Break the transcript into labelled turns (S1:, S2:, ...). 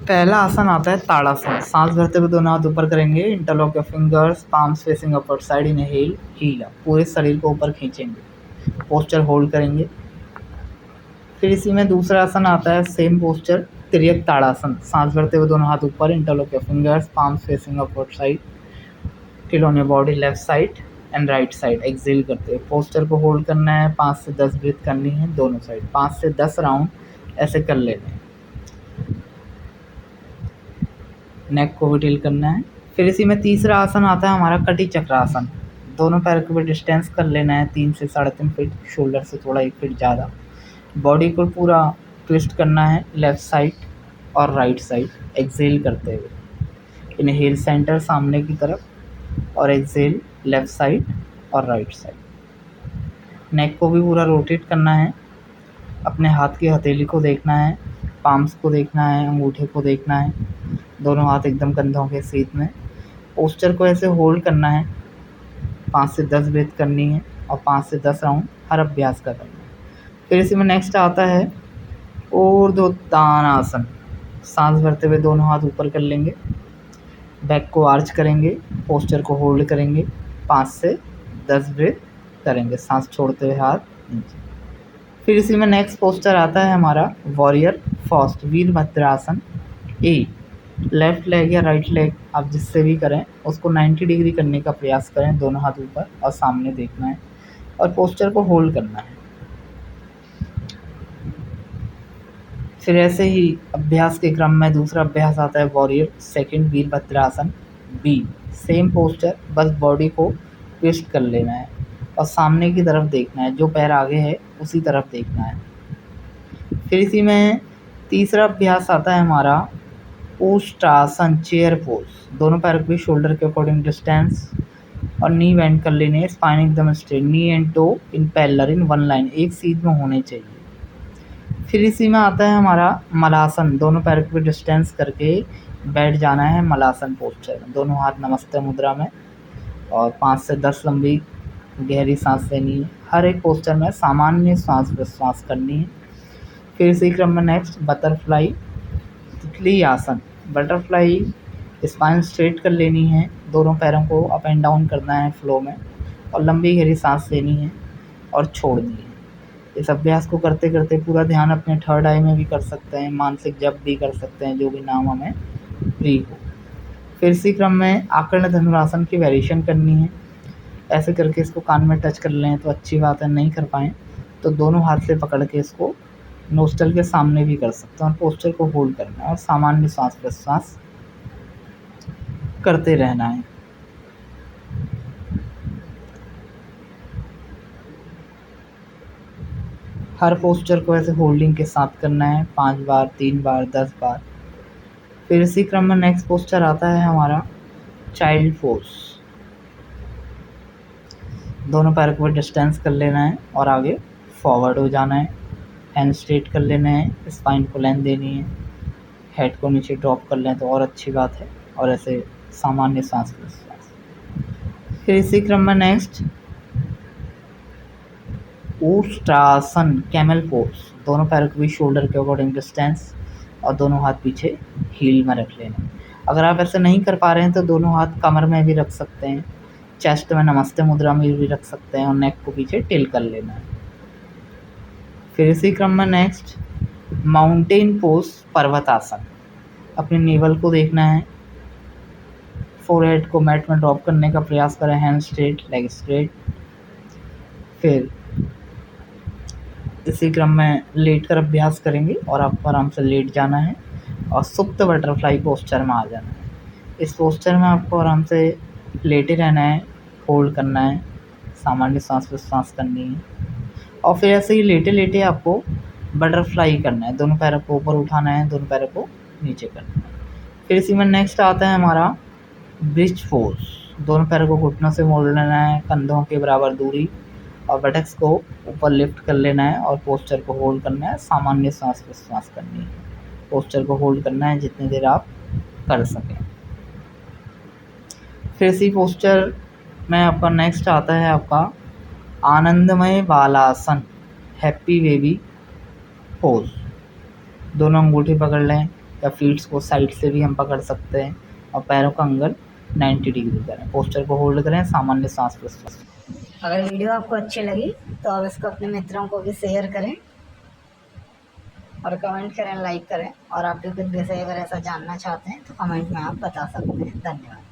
S1: पहला आसन आता है ताड़ासन। सांस भरते हुए दोनों हाथ ऊपर करेंगे, interlock your fingers, palms facing upward side, inhale, heel up, पूरे शरीर को ऊपर खींचेंगे, पोस्चर होल्ड करेंगे। फिर इसी में दूसरा आसन आता है सेम पोस्चर, तिर्यक ताड़ासन। सांस भरते हुए दोनों हाथ ऊपर, interlock your fingers, palms facing upward side, tilt on your body left side and right side, exhale करते हुए पोस्चर को होल्ड करना है। 5 से 10 ब्रीथ करनी है दोनों साइड, 5 से 10 राउंड ऐसे कर लेने हैं। नेक को भी ढील करना है। फिर इसी में तीसरा आसन आता है हमारा कटी चक्रासन। दोनों पैर को भी डिस्टेंस कर लेना है 3 से 3.5 फीट, शोल्डर से थोड़ा 1 फीट ज़्यादा। बॉडी को पूरा ट्विस्ट करना है लेफ्ट साइड और राइट साइड, एक्सेल करते हुए। इनहेल सेंटर सामने की तरफ और एक्सेल लेफ्ट साइड और राइट साइड। नेक को भी पूरा रोटेट करना है। अपने हाथ की हथेली को देखना है, पाम्स को देखना है, अंगूठे को देखना है, दोनों हाथ एकदम कंधों के सीध में। पोस्चर को ऐसे होल्ड करना है, 5 से 10 ब्रीथ करनी है और 5 से 10 राउंड हर अभ्यास का करना है। फिर इसी में नेक्स्ट आता है ऊर्ध्वोत्तानासन। सांस भरते हुए दोनों हाथ ऊपर कर लेंगे, बैक को आर्च करेंगे, पोस्चर को होल्ड करेंगे, 5 से 10 ब्रीथ करेंगे, सांस छोड़ते हुए हाथ नीचे। फिर इसी में नेक्स्ट पोस्चर आता है हमारा वॉरियर फर्स्ट, वीरभद्रासन। ए लेफ्ट लेग या राइट लेग आप जिससे भी करें उसको 90 डिग्री करने का प्रयास करें, दोनों हाथ ऊपर और सामने देखना है और पोस्चर को होल्ड करना है। फिर ऐसे ही अभ्यास के क्रम में दूसरा अभ्यास आता है warrior second, Virabhadrasana B. Same posture, बस बॉडी को ट्विस्ट कर लेना है और सामने की तरफ देखना है, जो पैर आगे है उसी तरफ देखना है। फिर इसी में तीसरा अभ्यास आता है हमारा उष्ट्रासन, चेयर पोज। दोनों पैर को भी शोल्डर के अकॉर्डिंग डिस्टेंस और नी बेंड कर लेने हैं, स्पाइन एकदम straight, knee and toe in parallel in one line, एक सीध में होने चाहिए। फिर इसी में आता है हमारा मलासन। दोनों पैर को भी डिस्टेंस करके बैठ जाना है मलासन पोस्चर में, दोनों हाथ नमस्ते मुद्रा में और 5 से 10 लंबी गहरी सांस लेनी है। हर एक पोस्चर में सामान्य सांस प्रश्वास करनी है। फिर इसी क्रम में नेक्स्ट बटरफ्लाई तितली आसन। बटरफ्लाई स्पाइन स्ट्रेट कर लेनी है, दोनों पैरों को अप एंड डाउन करना है फ्लो में और लंबी गहरी सांस लेनी है और छोड़नी है। इस अभ्यास को करते करते पूरा ध्यान अपने थर्ड आई में भी कर सकते हैं, मानसिक जप भी कर सकते हैं, जो भी नाम हमें प्रिय हो। फिर इसी क्रम में आकर्ण धनुरासन की वेरिएशन करनी है। ऐसे करके इसको कान में टच कर लें तो अच्छी बात है, नहीं कर पाएँ तो दोनों हाथ से पकड़ के इसको नोस्टल के सामने भी कर सकते हैं और पोस्चर को होल्ड करना है और सामान्य सांस प्रश्वास करते रहना है। हर पोस्चर को ऐसे होल्डिंग के साथ करना है 5 बार, 3 बार, 10 बार। फिर इसी क्रम में नेक्स्ट पोस्चर आता है हमारा चाइल्ड पोज। दोनों पैर को डिस्टेंस कर लेना है और आगे फॉरवर्ड हो जाना है, हैंड स्ट्रेट कर लेना है, स्पाइन को लेंथ देनी है, हेड को नीचे ड्रॉप कर लें तो और अच्छी बात है और ऐसे सामान्य सांस प्रश्वास। फिर इसी क्रम में नेक्स्ट ऊष्ट्रासन कैमल पोज। दोनों पैरों को भी शोल्डर के अकॉर्डिंग डिस्टेंस और दोनों हाथ पीछे हील में रख लेना। अगर आप ऐसे नहीं कर पा रहे हैं तो दोनों हाथ कमर में भी रख सकते हैं, चेस्ट में नमस्ते मुद्रा में भी रख सकते हैं और नेक को पीछे टिल कर लेना है। फिर इसी क्रम में नेक्स्ट माउंटेन पोज पर्वतासन। अपने नेवल को देखना है, फोरहेड को मैट में ड्रॉप करने का प्रयास करें, हैंड स्ट्रेट, लेग स्ट्रेट। फिर इसी क्रम में लेट कर अभ्यास करेंगे और आपको आराम से लेट जाना है और सुप्त बटरफ्लाई पोस्चर में आ जाना है। इस पोस्चर में आपको आराम से लेटे रहना है, होल्ड करना है, सामान्य सांस प्रश्वास करनी है और फिर ऐसे ही लेटे लेटे आपको बटरफ्लाई करना है। दोनों पैरों को ऊपर उठाना है, दोनों पैरों को नीचे करना है। फिर इसी में नेक्स्ट आता है हमारा ब्रिज पोज। दोनों पैरों को घुटनों से मोड़ लेना है, कंधों के बराबर दूरी और बटक्स को ऊपर लिफ्ट कर लेना है और पोस्चर को होल्ड करना है, सामान्य सांस प्रश्वास करनी है। पोस्चर को होल्ड करना है जितनी देर आप कर सकें। फिर इसी पोस्चर में आपका नेक्स्ट आता है आपका आनंदमय बालासन, हैप्पी बेबी पोज। दोनों अंगूठे पकड़ लें, या फीट्स को साइड से भी हम पकड़ सकते हैं और पैरों का एंगल 90 डिग्री करें। पोस्चर को होल्ड करें, सामान्य सांस प्रश्वास।
S2: अगर वीडियो आपको अच्छी लगी तो आप इसको अपने मित्रों को भी शेयर करें और कमेंट करें, लाइक करें। और आप भी कुछ विषय अगर ऐसा जानना चाहते हैं तो कमेंट में आप बता सकते हैं। धन्यवाद।